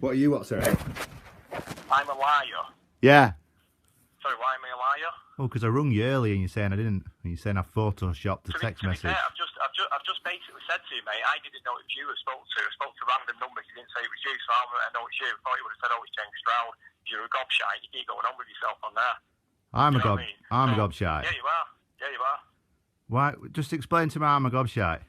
What are you, what, sorry? I'm a liar. Yeah. Sorry, why am I a liar? Oh, because I rung you earlier and you're saying I didn't. And you're saying I photoshopped the text message. Fair, I've just basically said to you, mate, I didn't know it was you I spoke to. I spoke to random numbers. You didn't say it was you, so I know it's you. I thought you would have said, oh, it's James Stroud. You're a gobshite. You keep going on with yourself on there. I'm a gobshite. Yeah, you are. Yeah, you are. Why? Just explain to me I'm a gobshite.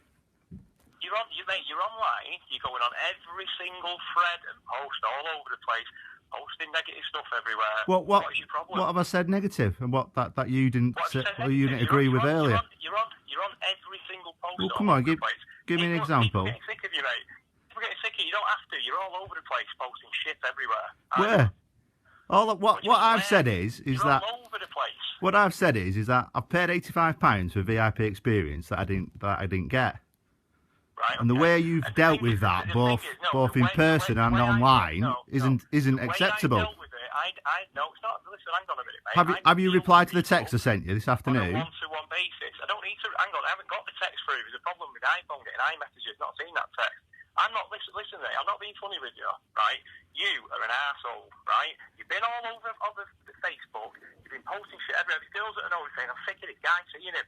You're online. You're going on every single thread and post all over the place, posting negative stuff everywhere. What is your problem? What have I said negative? And what that you didn't agree with earlier? You're on every single post. Well, come on, give me an example. People getting sick of you, mate. People getting sick of you. You don't have to. You're all over the place posting shit everywhere. Where? What I've said is that all over the place. What I've said is that I've paid £85 for VIP experience that I didn't get. Right, and the way you've dealt with that, both in person and online, isn't acceptable. No, it's not. Listen, hang on a minute, mate. Have you replied to the text I sent you this afternoon? On a one-to-one basis. I don't need to. Hang on, I haven't got the text through. There's a problem with iPhone getting iMessages. Not seeing that text. I'm not. Listen, mate. I'm not being funny with you, right? You are an arsehole, right? You've been all over the Facebook. You've been posting shit everywhere. There's girls that I know saying, "I'm sick of this guy seeing him."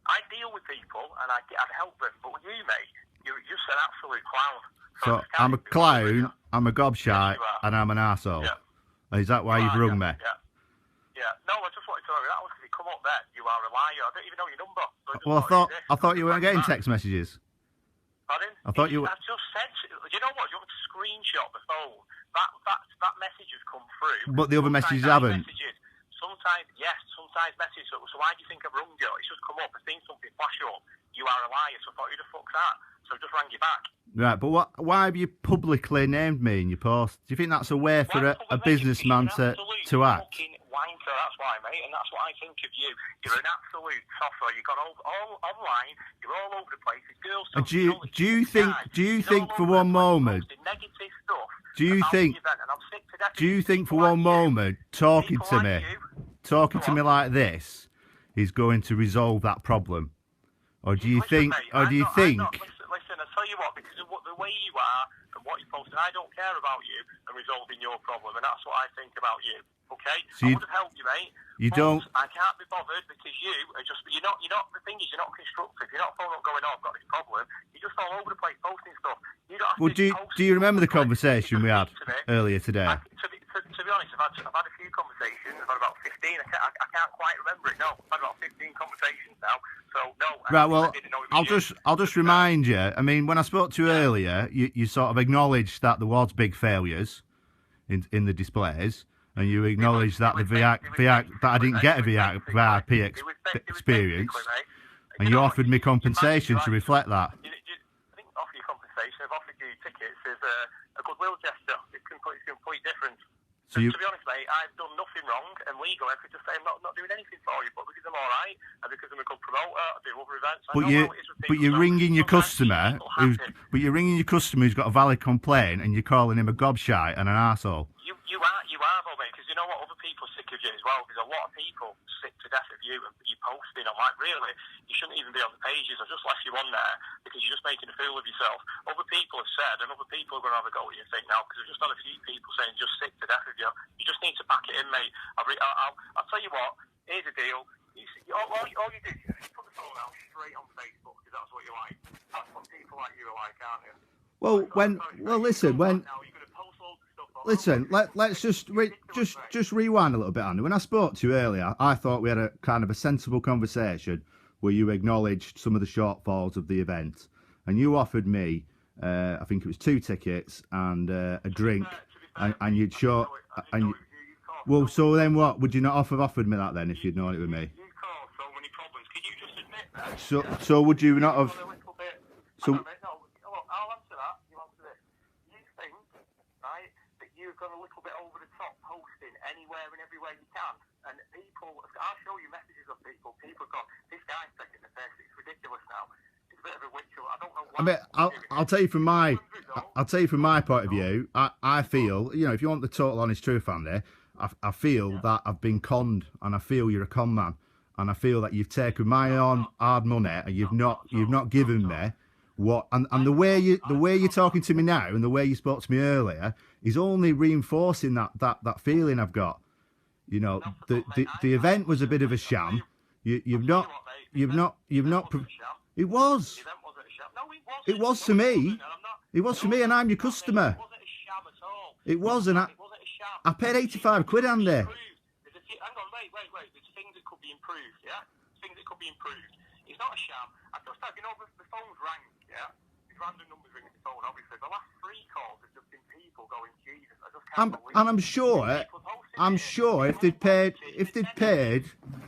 I deal with people and I'd help them, but with you, mate, you're just an absolute clown. So I'm a clown, I'm a gobshite, and I'm an arsehole. Yeah. Is that why you've rung me? Yeah. No, I just wanted to know that was because you come up there. You are a liar. I don't even know your number. So Well, I thought you weren't getting text messages. Pardon? I thought you. I just said. You know what? You want to screenshot the phone. That message has come through. But the other messages haven't. Sometimes yes, sometimes messages. So why do you think I've rung you? It's just come up. I've seen something flash up. You are a liar. So I thought, who the fuck's that? So I just rang you back. Right, but why have you publicly named me in your post? Do you think that's a way for a businessman to act? Wanker, that's why, mate, and that's what I think of you. You're an absolute tosser. You've got all online. You're all over the place. Girls. Do you think for one moment? Negative stuff. Do you think for one moment talking to me like this is going to resolve that problem, or do you think? Listen, I tell you what, because of the way you are and what you post, and I don't care about you and resolving your problem, and that's what I think about you. Okay, so I would have helped you, mate. You don't. I can't be bothered because you're not. The thing is, you're not constructive. You're not phone up going, "Oh, I've got this problem." You're just all over the place posting stuff. You don't have do you remember the conversation we had earlier today? To be honest, I've had a few conversations. I've had about 15. I can't quite remember it. No, I've had about 15 conversations now. So no. Right. Well, I'll just remind you. I mean, when I spoke to you earlier, you sort of acknowledged that there was big failures in the displays. And you acknowledge that that I didn't get a VIP experience, and you offered me compensation to reflect that. I didn't offer you compensation. I've offered you tickets as a goodwill gesture. It's completely different. To be honest, mate, I've done nothing wrong and legal. I could just say I'm not doing anything for you, but because I'm all right and because I'm a good promoter, I do other events. But you're ringing your customer who's got a valid complaint, and you're calling him a gobshite and an arsehole. You are, though, mate, because you know what? Other people are sick of you as well. There's a lot of people sick to death of you and you're posting. I'm like, really? You shouldn't even be on the pages. I've just left you on there because you're just making a fool of yourself. Other people have said, and other people are going to have a go at you, think now, because I've just had a few people saying just sick to death of you. You just need to back it in, mate. I'll tell you what. Here's the deal. All you do is put the phone out straight on Facebook because that's what you like. That's what people like you are like, aren't you? Listen, let's just rewind a little bit, Andy. When I spoke to you earlier, I thought we had a kind of a sensible conversation where you acknowledged some of the shortfalls of the event, and you offered me, I think it was 2 tickets and a drink, and you'd short. Well, so then what? Would you not have offered me that then if you'd known it was me? You caused so many problems. Can you just admit that? So would you not have? So. I'll answer that. You answer this. You think, right, that you've gone a little bit over the top posting anywhere and everywhere you can, and people. I'll show you messages of people. People have got this guy's taking the piss. It's ridiculous now. It's a bit of a ritual. I don't know what. I mean, I'll tell you from my point of view. I feel, if you want the total honest truth, Andy, I feel that I've been conned, and I feel you're a con man, and I feel that you've taken my own hard money and you've not given me what, and the way you're talking to me now, and the way you spoke to me earlier, is only reinforcing that feeling I've got. You know, the event was a bit of a sham. You've not. It was. The event wasn't a sham. No, it wasn't. It was to me. It was for me, and I'm your customer. It wasn't a sham at all. It wasn't. It wasn't a sham. I paid 85 quid, Andy. Hang on, wait. There's things that could be improved, yeah? Things that could be improved. It's not a sham. I just have, the phone's rang, yeah? These random numbers ringing the phone, obviously. The last 3 calls have just been people going, Jesus, I just can't believe it. And I'm sure if they'd paid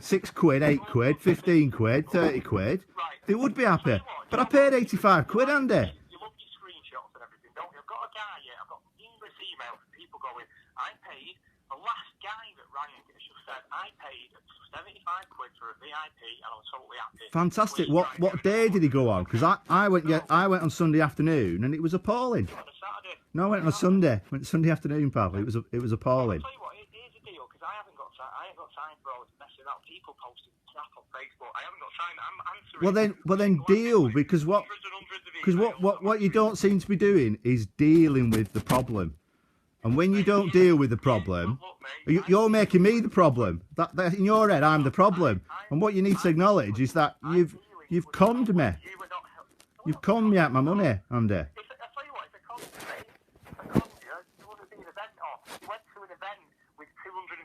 6 quid, 8 quid, 15 quid, 30 quid, they would be happy. But I paid 85 quid, Andy. You love your screenshots and everything, don't you? I've got a guy, yeah, I've got numerous emails from people going, I paid, the last guy that rang has just said, I paid 75 quid for a VIP and I was totally happy. Fantastic. What day did he go on? Because I went on Sunday afternoon and it was appalling. On a Saturday. No, I went on a Sunday. Went Sunday afternoon, pal. It was appalling. I'll tell you what, here's the deal, because I ain't got time for all this messing up. People posting crap on Facebook. I haven't got time. I'm answering. Well then deal, because what you don't seem to be doing is dealing with the problem. And when you don't deal with the problem, you're making me the problem. That in your head, I'm the problem. And what you need to acknowledge is that you've conned me. You've conned me out my money, Andy. I tell you what, it's a con to me. It's a con to you. You would have been an event off. You went to an event with £250,000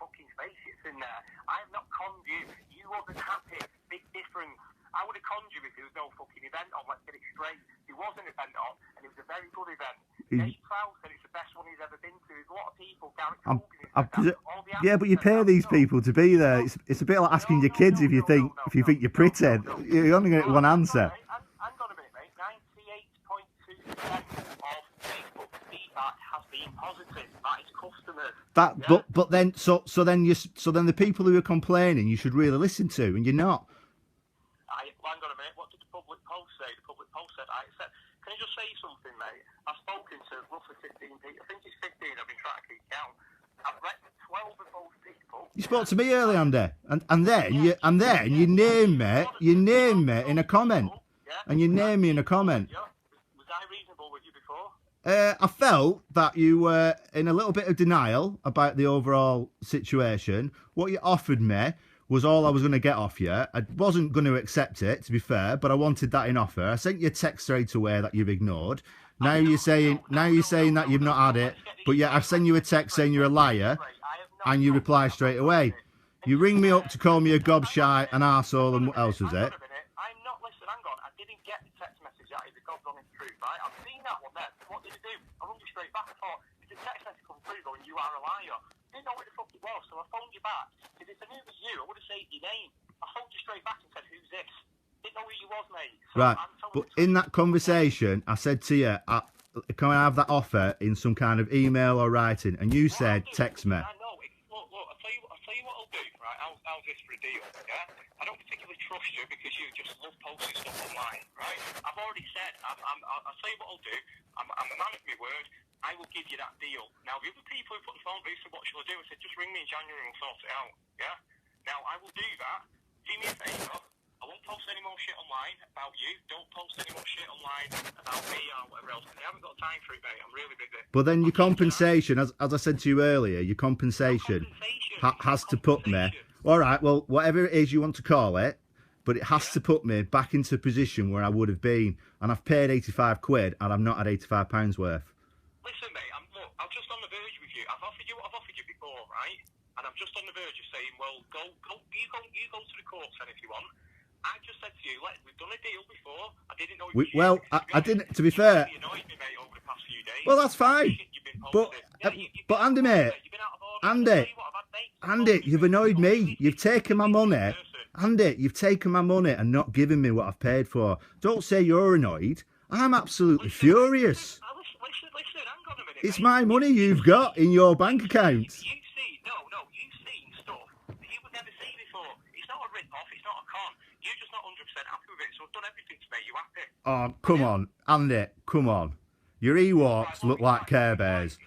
fucking spaceships in there. I have not conned you. You wasn't happy. Big difference. I would have conned you if there was no fucking event on. Let's get it straight. There was an event on, and it was a very good event. Dave Prowse said it's the best one he's ever been to. There's a lot of people. Garrett Hogan yeah, but you pay these people to be there. It's a bit like asking your kids if you think you're pretty. You're only going to get one answer. Hang on a minute, mate. 98.2% of Facebook feedback has been positive. That is customers. But then then the people who are complaining you should really listen to, and you're not. Hang on a minute. What did the public post say? The public post said, can I just say something, mate? I've spoken to roughly 15 people. I think it's 15. I've been trying to keep count. I've read 12 of those people. You spoke to me earlier, Andy, and then you name me in a comment, and you name me in a comment. Was I reasonable with you before? I felt that you were in a little bit of denial about the overall situation. What you offered me was all I was going to get off you. I wasn't going to accept it, to be fair, but I wanted that in offer. I sent you a text straight away that you've ignored. Now you're saying that you've not had it, but yet I've sent you a text saying you're a liar, and you reply straight away. You ring me up to call me a gobshite, an arsehole, and what else was it? I'm not listening. Hang on. I didn't get the text message that is the God's honest truth, right? I've seen that one there. What did it do? I rung you straight back. I thought, if the text message come through going, you are a liar. I didn't know what the fuck it was, so I phoned you back. Because if I knew it was you, I would have saved your name. I phoned you straight back and said, who's this? Didn't know who you was, mate. So right, but in that conversation, I said to you, can I have that offer in some kind of email or writing? And you said, text me. I know. Look, I'll tell you what I'll do, right? How's this for a deal, yeah? I don't particularly trust you because you just love posting stuff online, right? I've already said, I'll tell you what I'll do. I'm a man of my word. I will give you that deal. Now, the other people who put the phone, they said, what shall I do? I said, just ring me in January and we'll sort it out, yeah? Now, I will do that. Do me a favour. I won't post any more shit online about you. Don't post any more shit online about me or whatever else. I haven't got time for it, mate. I'm really busy. But then your compensation, as I said to you earlier, your compensation has to put me... All right, well, whatever it is you want to call it, but it has to put me back into a position where I would have been. And I've paid 85 quid and I've not had £85 worth. Listen, mate, I'm just on the verge with you. I've offered you what I've offered you before, right? And I'm just on the verge of saying, well, you go to the courts then if you want. I just said to you, we've done a deal before. I didn't know. I didn't. To be fair. You annoyed me, mate, over the past few days. Well, that's fine. But Andy, mate, Andy, you've annoyed me. You've taken my money. Andy, you've taken my money and not given me what I've paid for. Don't say you're annoyed. I'm absolutely furious. Listen, hang on a minute. It's my money you've got in your bank account. You've seen stuff that you would never see before. It's not a rip-off, it's not a con. You're just not 100% happy with it, so I've done everything to make you happy. Oh, come on, Andy, come on. Your Ewoks look like Care Bears.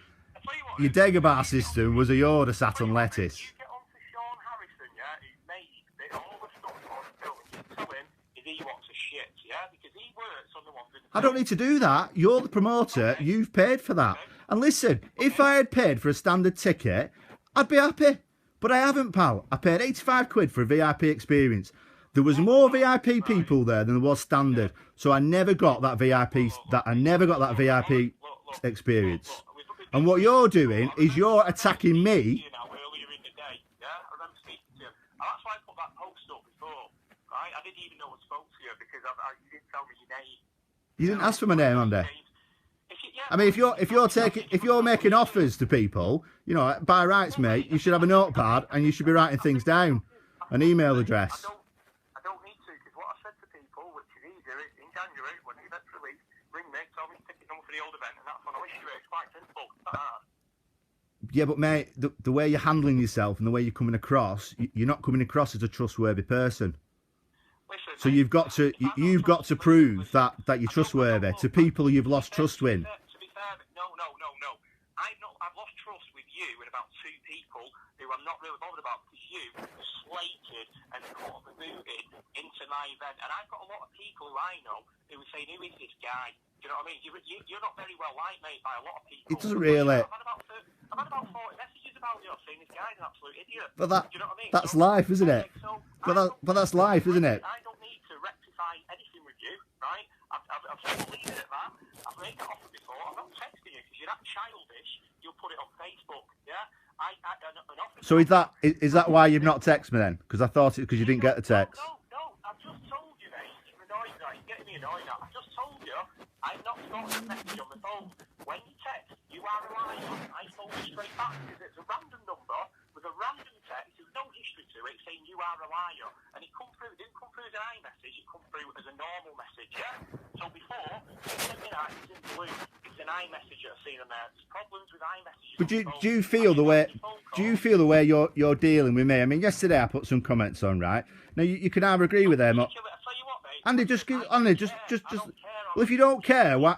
Your Dagobah system was a Yoda sat on lettuce. You get on to Sean Harrison, yeah, who made all the stuff on film, and you tell him his Ewoks are shit, yeah, because he I don't need to do that. You're the promoter. You've paid for that. And listen, if I had paid for a standard ticket, I'd be happy. But I haven't, pal. I paid 85 quid for a VIP experience. There was more VIP people there than there was standard. So I never got that VIP experience. And what you're doing is you're attacking me. Earlier in the day, yeah, I remember speaking to you. And that's why I put that post up before, right? I didn't even know I spoke to you because you didn't tell me your name. You didn't ask for my name, Andy. I mean, if you're making offers to people, you know, by rights, mate, you should have a notepad and you should be writing things down, an email address. I don't need to, because what I said to people, which is easier, is in January when the event's released, ring me, tell me the ticket number for the old event, and that's when I'll issue it. It's quite simple. It's not hard. Yeah, but mate, the way you're handling yourself and the way you're coming across, you're not coming across as a trustworthy person. Listen, So you've got to prove that you're trustworthy to people you've lost trust with. To be fair, no. I've lost trust with you and about two people who I'm not really bothered about because you slated and put the boot into my event. And I've got a lot of people who I know who are saying, who is this guy? Do you know what I mean? You're not very well liked, mate, by a lot of people. It doesn't really. I've had about 40 messages about you saying this guy's an absolute idiot. But do you know what I mean? that's life, isn't it? But that's life, isn't it? I don't need to rectify anything with you, right? I've just leave it at that. I've made that offer before. I'm not texting you because you're that childish. You'll put it on Facebook, yeah? So is that why you've not texted me then? Because I thought it because you didn't get the text. No. I've just told you, mate. You're annoyed now. You're getting me annoyed now. I've just told you I've not got a message on the phone. When you text, you are a liar. I phone you straight back because it's a random number with a random text. There's no history to it saying you are a liar. And it didn't come through as an iMessage. It come through as a normal message, yeah? So before, you sent me that, it's in blue. It's an iMessage that I've seen on there. There's problems with iMessages. But do you feel the way you're dealing with me? I mean, yesterday I put some comments on, right? Now you can either agree with them or Andy, well, if you don't care, why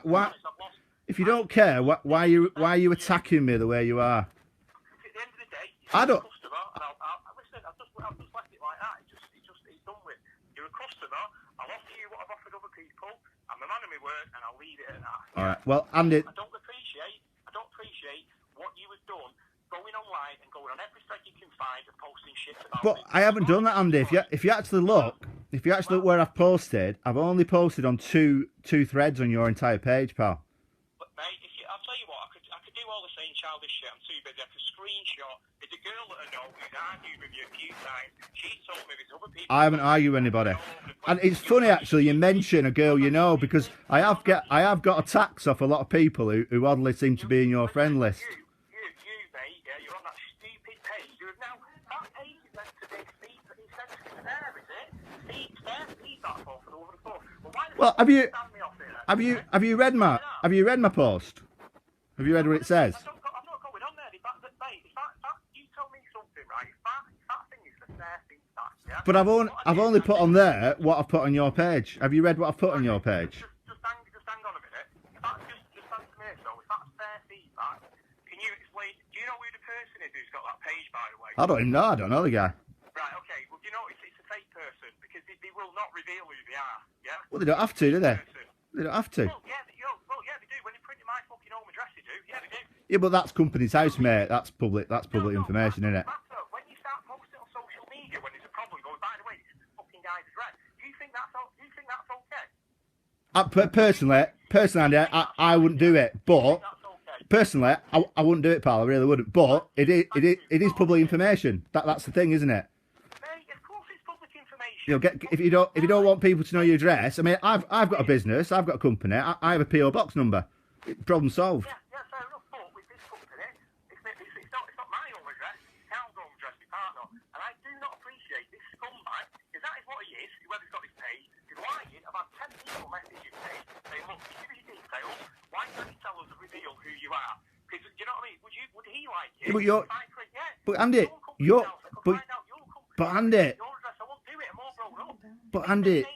are you attacking me the way you are? At the end of the day, I don't. Listen, I've just left it like that. It's done with. You're a customer. I'll offer you what I've offered other people. I'm a man of my word, and I'll leave it at that. All right. Well, Andy. I don't appreciate what you have done, going online and going on every thread you can find and posting shit about But I haven't done that, Andy. If you actually look where I've posted, I've only posted on two threads on your entire page, pal. But mate, I'll tell you what, I could do all the same childish shit. I'm too busy. I could screenshot. There's a girl that I know who's argued with you a few times. She told me there's other people. I haven't argued with anybody. And it's funny actually you mention a girl you know because I have got attacks off a lot of people who oddly seem to be in your friend list. You, mate, yeah, you're on that stupid page. That page is meant to be Steve's there, is it? Steve's there, Steve's that for the woman before. Well, have you read my post? Have you read what it says? I'm not going on there. Mate, you tell me something, right? If that thing is for their feedback, yeah? But I've only put on there what I've put on your page. Have you read what I've put on your page? Just hang on a minute. If that's just answer me, so if that's their feedback, can you explain? Do you know who the person is who's got that page, by the way? I don't even know. I don't know the guy. Right. Okay. Well, you know it's a fake person because they will not reveal who they are. Yeah. Well, they don't have to, do they? They don't have to. Well, yeah, they do. When they print my fucking home address, they do. Yeah, they do. Yeah, but that's company's house, mate. That's public information, isn't it? When you start posting on social media when there's a problem, going, by the way, this fucking guy's address. Do you think that's okay? Personally, Andy, I wouldn't do it. But personally, I wouldn't do it, pal. I really wouldn't. But it is public information. That's the thing, isn't it? Mate, of course it's public information. You know, if you don't want people to know your address, I mean, I've got a business, I've got a company, I have a PO box number. Problem solved. Yeah, fair enough. But with this company, it's not my home address. It's Cal's home address, my partner. And I do not appreciate this scumbag because that is what he is. Whoever's got this page, he's lying. I've had 10 people message me saying, "Look, give me your details. Why don't you tell us and reveal who you are?" Because you know what I mean. Would he like it? But Andy, But Andy,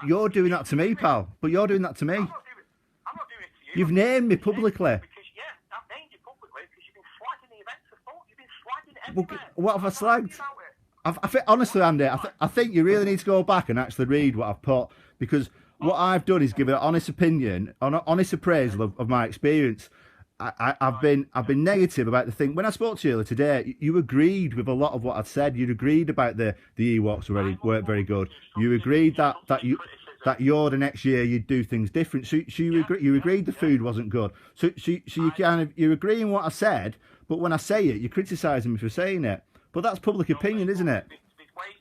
you're doing that to me, pal. But you're doing that to me. I'm not doing it to you. You've named me publicly. Because, I've named you publicly because you've been slagging the events before. You've been slagging everywhere. What have I slagged? I think, honestly, Andy, I think you really need to go back and actually read what I've put because what I've done is give an honest opinion, an honest appraisal of my experience. I've been negative about the thing. When I spoke to you earlier today, you agreed with a lot of what I'd said. You agreed about the Ewoks weren't very good. You agreed that you're the next year you'd do things different. So you agreed the food wasn't good. So you're agreeing what I said, but when I say it, you're criticising me for saying it. But that's public opinion, isn't it? There's ways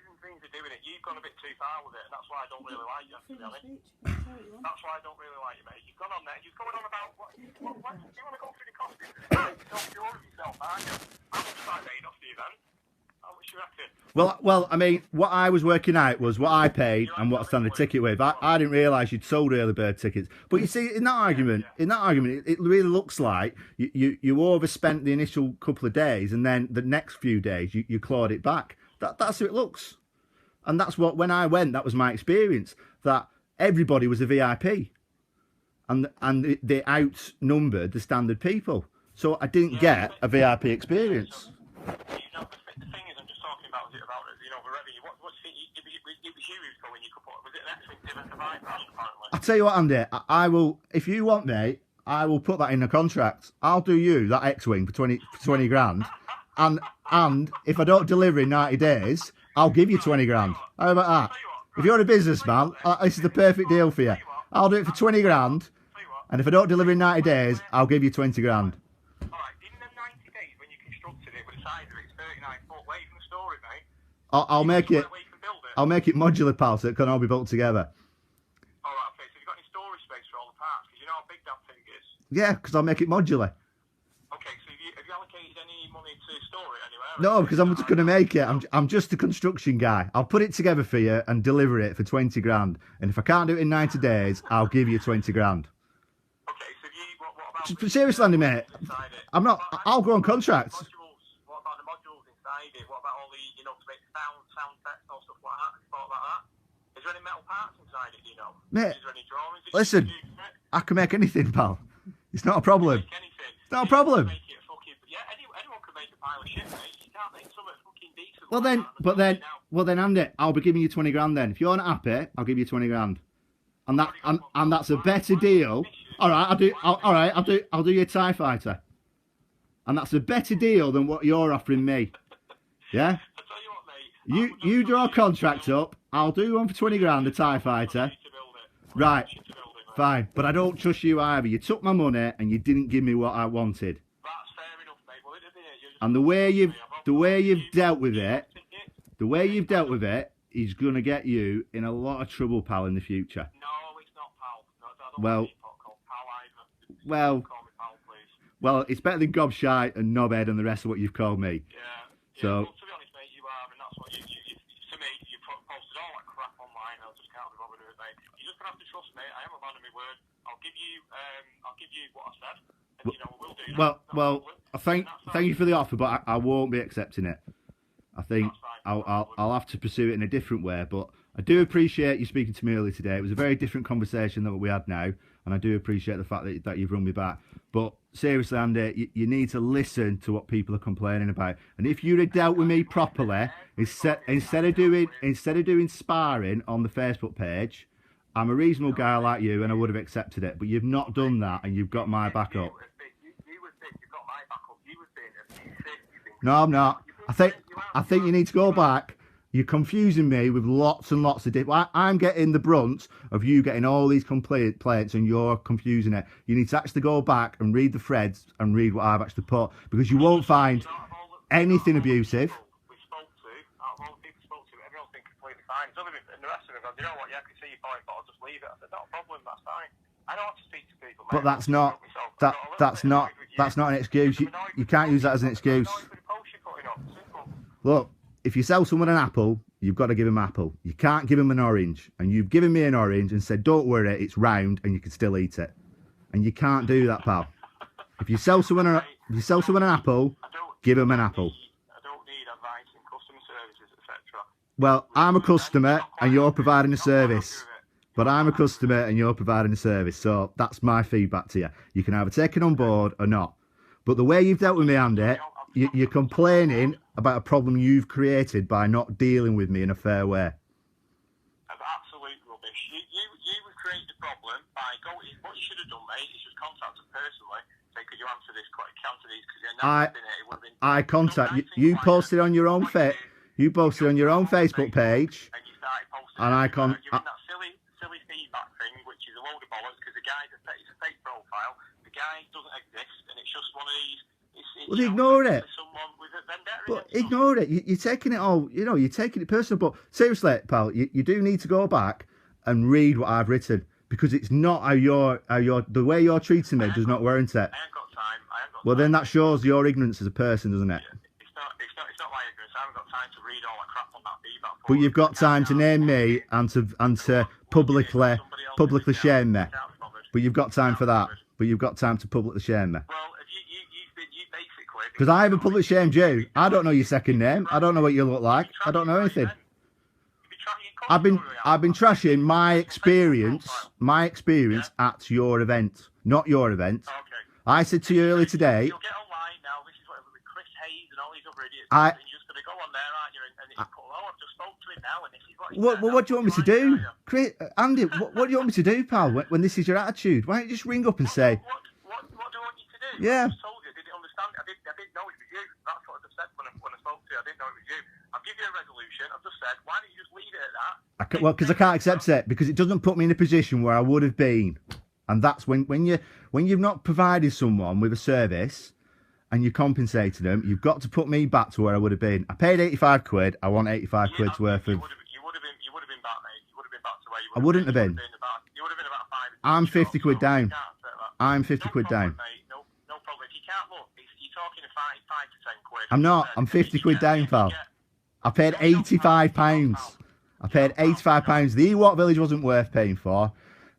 and things of doing it. You've gone a bit too far with it, and that's why I don't really like you, to be honest. That's why I don't really like you, mate. You've gone on there. You've gone on about what do you want to go through the costings? You're not sure of yourself, aren't you? How much is that made off you then? How much you reckon? Well, I mean, what I was working out was what I paid and what I standard ticket with. I didn't realise you'd sold early bird tickets. But you see, in that argument, it really looks like you overspent the initial couple of days, and then the next few days you clawed it back. That's how it looks, and that's what when I went, that was my experience. That everybody was a VIP, and they outnumbered the standard people. So I didn't get a VIP experience. The thing is, I'm just talking about the revenue. What do you think? It was you who's going. You could put. Was it an X-wing given to bypass? Apparently. I'll tell you what, Andy. I will, if you want me, I will put that in the contract. I'll do you that X-wing for 20 grand, and if I don't deliver in 90 days, I'll give you 20 grand. How about that? If you're a businessman, this is the perfect deal for you. I'll do it for 20 grand, and if I don't deliver in 90 days, I'll give you 20 grand. I'll make it modular, pal, so it can all be built together. All right, okay. So you've got any storage space for all the parts? Because you know how big that thing is. Yeah, because I'll make it modular. Okay, so have you allocated any money to store it anywhere? No, because I'm just going to make it. I'm just a construction guy. I'll put it together for you and deliver it for 20 grand. And if I can't do it in 90 days, I'll give you 20 grand. Okay, so what about... Seriously, Andy, mate, I'm not... I'll go on contract. What about the modules inside it? What about all the, to make sound text or stuff like that? Thought about that? Is there any metal parts inside it, do you know? Mate, is there any drawings? Listen, I can make anything, pal. It's not a problem. It's not a problem. Anyone can make a pile of shit, mate. You can't make something fucking decent. Well then, Andy, I'll be giving you 20 grand then. If you're not happy, I'll give you 20 grand. And that's a better deal. All right, I'll do your TIE fighter. And that's a better deal than what you're offering me. Yeah? I tell you what, mate. You draw a contract up, I'll do one for 20 grand, a TIE fighter. Right, fine. But I don't trust you either. You took my money and you didn't give me what I wanted. That's fair enough, mate. Well, and the way you've dealt with it is going to get you in a lot of trouble, pal, in the future. No, it's not, pal. No, I don't want to be called pal either. Well, call me pal, please. Well, it's better than gobshite and knobhead and the rest of what you've called me. Yeah. So, well, to be honest, mate, you are, and that's what to me, you posted all that crap online. I just can't be bothered with it, mate. You're just gonna have to trust me. I am a man of my word. I'll give you what I said. And, we'll do that. Well, thank you for the offer, but I won't be accepting it. I think I'll have to pursue it in a different way. But I do appreciate you speaking to me earlier today. It was a very different conversation than what we had now, and I do appreciate the fact that you've run me back. But seriously, Andy, you need to listen to what people are complaining about. And if you'd have dealt with me properly, instead of doing sparring on the Facebook page, I'm a reasonable guy like you, and I would have accepted it. But you've not done that, and you've got my back up. No, I'm not. I think you need to go back. You're confusing me with lots and lots of different... I'm getting the brunt of you getting all these complaints and you're confusing it. You need to actually go back and read the threads and read what I've actually put, because you won't find anything abusive. Out of all the people we spoke to, everyone's been completely fine. And the rest of them go, you know what, yeah, I can see your point, but I'll just leave it. I said, not a problem, that's fine. I know how to speak to people, mate. But that's not an excuse. You can't use that as an excuse. Look, if you sell someone an apple, you've got to give them an apple. You can't give them an orange. And you've given me an orange and said, don't worry, it's round and you can still eat it. And you can't do that, pal. If you sell someone an apple, give them an apple. I don't need advice in customer services, etc. Well, I'm a customer and you're providing a service. But I'm a customer and you're providing a service. So that's my feedback to you. You can either take it on board or not. But the way you've dealt with me, Andy, you're complaining about a problem you've created by not dealing with me in a fair way. That's absolute rubbish. You create the problem by going. What you should have done, mate, is just contact them personally. Say, could you answer this? Answer these? Because I contact you. You posted on your own You posted on your own Facebook page. And you started posting. And you're in that silly feedback thing, which is a load of bollocks. Because the guy's it's a fake profile. The guy doesn't exist, and it's just one of these. Well, ignore it. But ignore it. You're taking it all. You know, you're taking it personal. But seriously, pal, you do need to go back and read what I've written, because it's not the way you're treating me does not warrant it. I ain't got time. Well, then that shows your ignorance as a person, doesn't it? Yeah, it's not my ignorance. I haven't got time to read all that crap on that feedback. But you've got time to name me and to publicly shame me. But you've got time for that. But you've got time to publicly shame me. Well, you basically. Because I haven't publicly shamed you. I don't know your second name. I don't know what you look like. I don't know anything. I've been trashing my experience at your event, not your event. Okay. I said to you earlier today. You'll get online now. This is what with Chris Hayes and all these other idiots. You're just going to go on there, aren't you? And I've just spoke to him now, and this is what. What do you want me to do, Chris, Andy? What do you want me to do, pal? When this is your attitude, why don't you just ring up and say? What do I want you to do? Yeah. I just told you. Did you understand? I didn't know it was you. That's what I just said when I spoke to you. I didn't know it was you. I've given you a resolution. I've just said, why don't you just leave it at that? Well, because I can't accept it, because it doesn't put me in a position where I would have been, and that's when you've not provided someone with a service and you compensated them, you've got to put me back to where I would have been. I paid 85 quid. I want 85 quid's worth of. You would have been back, mate. You would have been back to where you I wouldn't have been. You would have been about 5. I'm 50 quid down. I'm 50 quid down. Mate. No problem. If you can't look, you're talking 5 to 10 quid. I'm not. I'm 50 quid down, pal. I paid £85. I paid £85. The Ewok Village wasn't worth paying for.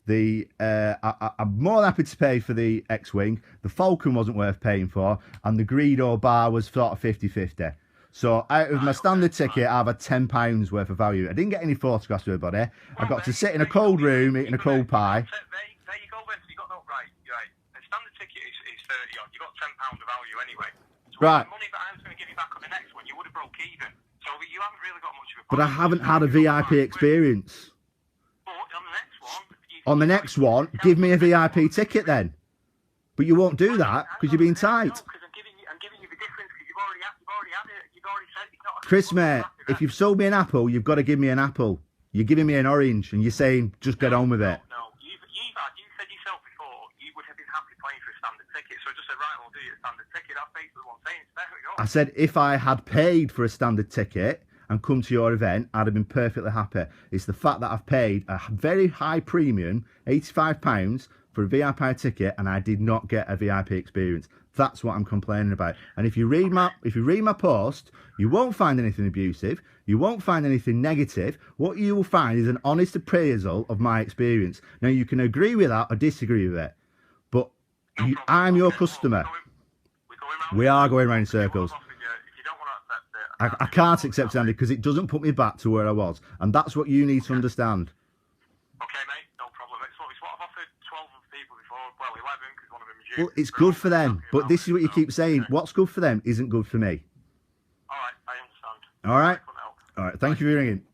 I'm more than happy to pay for the X-Wing. The Falcon wasn't worth paying for. And the Greedo bar was sort of 50-50. So out of my standard ticket, I've had £10 worth of value. I didn't get any photographs with everybody. I got to sit in a cold room eating a cold pie. There you go, then. So you got no right. The standard ticket is 30 odd. You got £10 of value anyway. So right. The money that I was going to give you back on the next one, you would have broke even. So you haven't really got much of a. But I haven't had a VIP experience. But on the next one. On the next one, give me a VIP ticket then. But you won't do that because you're being tight. No, because I'm giving you the difference because you've already had it. You've already said it's not. Chris, mate, if you've sold me an apple, you've got to give me an apple. You're giving me an orange and you're saying just get on with it. No, you said yourself before you would have been happy paying for a standard ticket. So I just said, right, we'll do you a standard ticket. That's basically what I'm saying. There we go. I said if I had paid for a standard ticket and come to your event, I'd have been perfectly happy. It's the fact that I've paid a very high premium, £85 for a VIP ticket, and I did not get a VIP experience. That's what I'm complaining about. And if you read my post, you won't find anything abusive. You won't find anything negative. What you will find is an honest appraisal of my experience. Now you can agree with that or disagree with it, but I'm your customer. We are going round in circles. I can't accept it, Andy, because it doesn't put me back to where I was. And that's what you need to understand. Okay, mate, no problem. It's what I've offered 12 people before. Well, 11, because one of them is you. Well, it's good for them. But this is what you keep saying. What's good for them isn't good for me. All right, I understand. All right? All right, thank you for ringing.